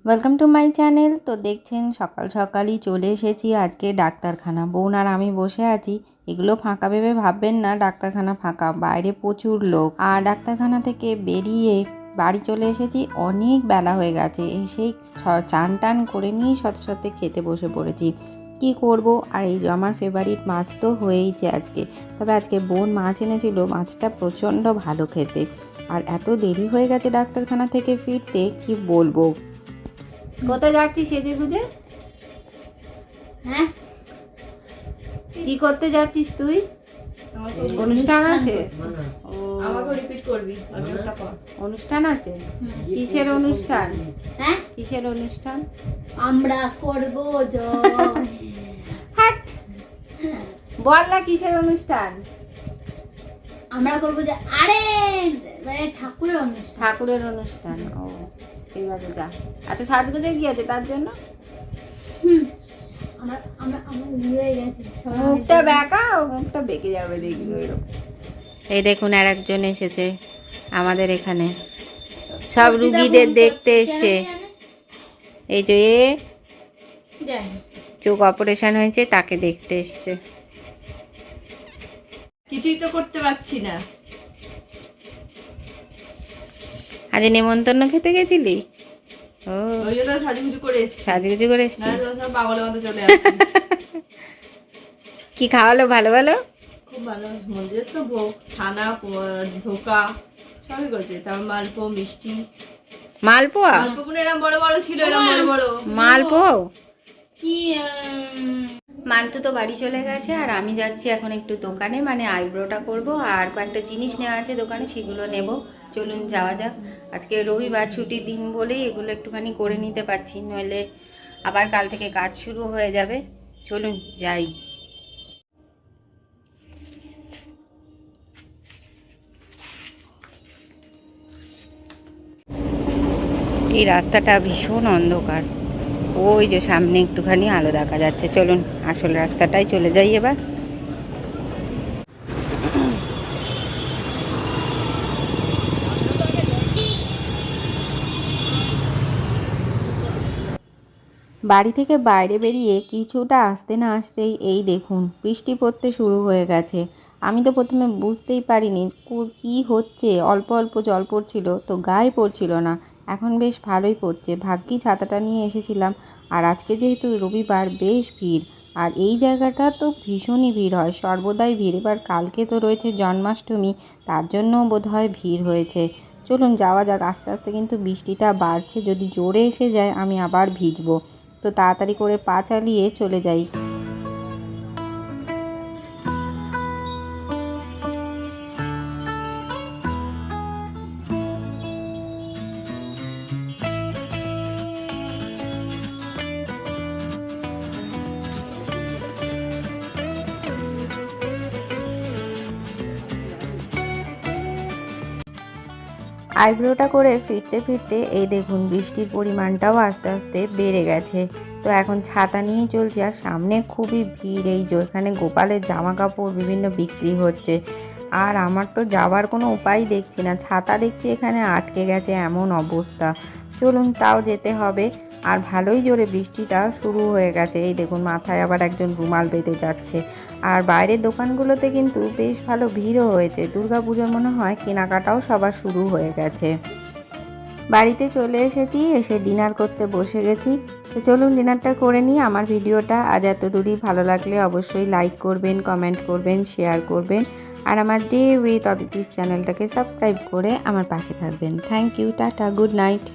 Welcome to my channel. তো দেখছেন সকাল সকালই চলে এসেছি আজকে ডাক্তারখানা। বোন আর আমি বসে আছি। এগুলো ফাঁকা ভেবে ভাববেন না ডাক্তারখানা ফাঁকা, বাইরে প্রচুর লোক। আর ডাক্তারখানা থেকে বেরিয়ে বাড়ি চলে এসেছি, অনেক বেলা হয়ে গেছে। এসেই চান টান করে নিয়ে সাথে সাথে খেতে বসে পড়েছি। কি করব, আর এই যে আমার ফেভারিট মাছ তো হয়েইছে আজকে। তবে আজকে বোন মাছ এনেছিল, মাছটা প্রচণ্ড ভালো খেতে। আর এত দেরি হয়ে গেছে ডাক্তারখানা থেকে ফিরতে, কি বলবো। কোথায় যাচ্ছিস সেজে গুজে? হ্যাঁ, কি করতে যাচ্ছিস তুই? অনুষ্ঠান আছে? আমাকে রিপিট করবি। অনুষ্ঠান আছে? কিসের অনুষ্ঠান? হ্যাঁ, কিসের অনুষ্ঠান? আমরা করব জয়। হাট, বল না কিসের অনুষ্ঠান? আমরা করব যে আরে মানে ঠাকুরের অনুষ্ঠান। ঠাকুরের অনুষ্ঠান। ও ঠিক আছে, যা। এত সাজগুজে কি আছে তার জন্য? আমার আমরা আমরা হয়ে গেছে মুখটা বেঁকা, মুখটা বেঁকে যাবে দেখবি ওইরকম। এই দেখুন আর একজন এসেছে আমাদের এখানে, সব রুগীদের দেখতে এসছে। এই যে চোখ অপারেশন হয়েছে, তাকে দেখতে এসছে। কিছুই তো করতে পারছি না। আজ নেমন্তন্ন খেতে গেছিলি? ও, ওই জন্য সাজুগুজু করে এসেছি। সাজুগুজু করে এসছি। না তো সব পাগলের মতো চলে আসছে। কি খাওয়ালো ভালো ভালো? খুব ভালো। মন্দিরের তো ভোগ, ছানা, ধোকা সবই করেছে। তারপর মালপো, মিষ্টি। মালপোয়া? মালপো গুলো এরকম বড় বড় ছিল, এরকম বড় বড়। মালপোয়া কি মান্তু তো বাড়ি চলে গেছে, আর আমি যাচ্ছি এখন একটু দোকানে, মানে আইব্রোটা করব, আর কয়েকটা জিনিস নেওয়া আছে দোকানে, সেগুলো নেব। চলুন যাওয়া যাক। আজকে রবিবার ছুটির দিন বলেই এগুলো একটুখানি করে নিতে পারছি, নইলে আবার কাল থেকে কাজ শুরু হয়ে যাবে। চলুন যাই। এই রাস্তাটা ভীষণ অন্ধকার, ওই যে সামনে একটুখানি আলো দেখা যাচ্ছে। চলুন আসল রাস্তাটাই চলে যাই এবার। বাড়ি থেকে বাইরে বেরিয়ে কিছুটা আসতে না আসতেই এই দেখুন বৃষ্টি পড়তে শুরু হয়ে গেছে। আমি তো প্রথমে বুঝতেই পারিনি কি হচ্ছে, অল্প অল্প জল পড়ছিল, তো গায়ে পড়ছিল না। এখন বেশ ভালোই পড়ছে। ভাগ্যি ছাতাটা নিয়ে এসেছিলাম। আর আজকে যেহেতু রবিবার, বেশ ভিড়। আর এই জায়গাটা তো ভীষণই ভিড় হয়, সর্বদাই ভিড়। এবার কালকে তো রয়েছে জন্মাষ্টমী, তার জন্য বোধহয় ভিড় হয়েছে। চলুন যাওয়া যাক। আস্তে আস্তে কিন্তু বৃষ্টিটা বাড়ছে, যদি জোরে এসে যায় আমি আবার ভিজবো। তো তাড়াতাড়ি করে পা চালিয়ে চলে যাই। আইব্রোটা করে ফিরতে ফিরতে এই দেখুন বৃষ্টির পরিমাণটাও আস্তে আস্তে বেড়ে গেছে। তো এখন ছাতা নিয়েই চলছে, আর সামনে খুবই ভিড়। এই যে এখানে গোপালের জামা কাপড় বিভিন্ন বিক্রি হচ্ছে, আর আমার তো যাওয়ার কোনো উপায় দেখছি না। ছাতা দেখছি এখানে আটকে গেছে, এমন অবস্থা। চলুন তাও যেতে হবে। আর ভালোই জোরে বৃষ্টিটা শুরু হয়ে গেছে। এই দেখুন মাথায় আবার একজন রুমাল বেঁধে যাচ্ছে। আর বাইরের দোকানগুলোতে কিন্তু বেশ ভালো ভিড়ও হয়েছে। দুর্গাপুজোর মনে হয় কেনাকাটাও সবার শুরু হয়ে গেছে। বাড়িতে চলে এসেছি, এসে ডিনার করতে বসে গেছি। তো চলুন ডিনারটা করে নিই। আমার ভিডিওটা আজ এত দূরই ভালো লাগলে অবশ্যই লাইক করবেন, কমেন্ট করবেন, শেয়ার করবেন। আর আমার ডে উইথ অদিতিস চ্যানেলটাকে সাবস্ক্রাইব করে আমার পাশে থাকবেন। থ্যাংক ইউ, টাটা, গুড নাইট।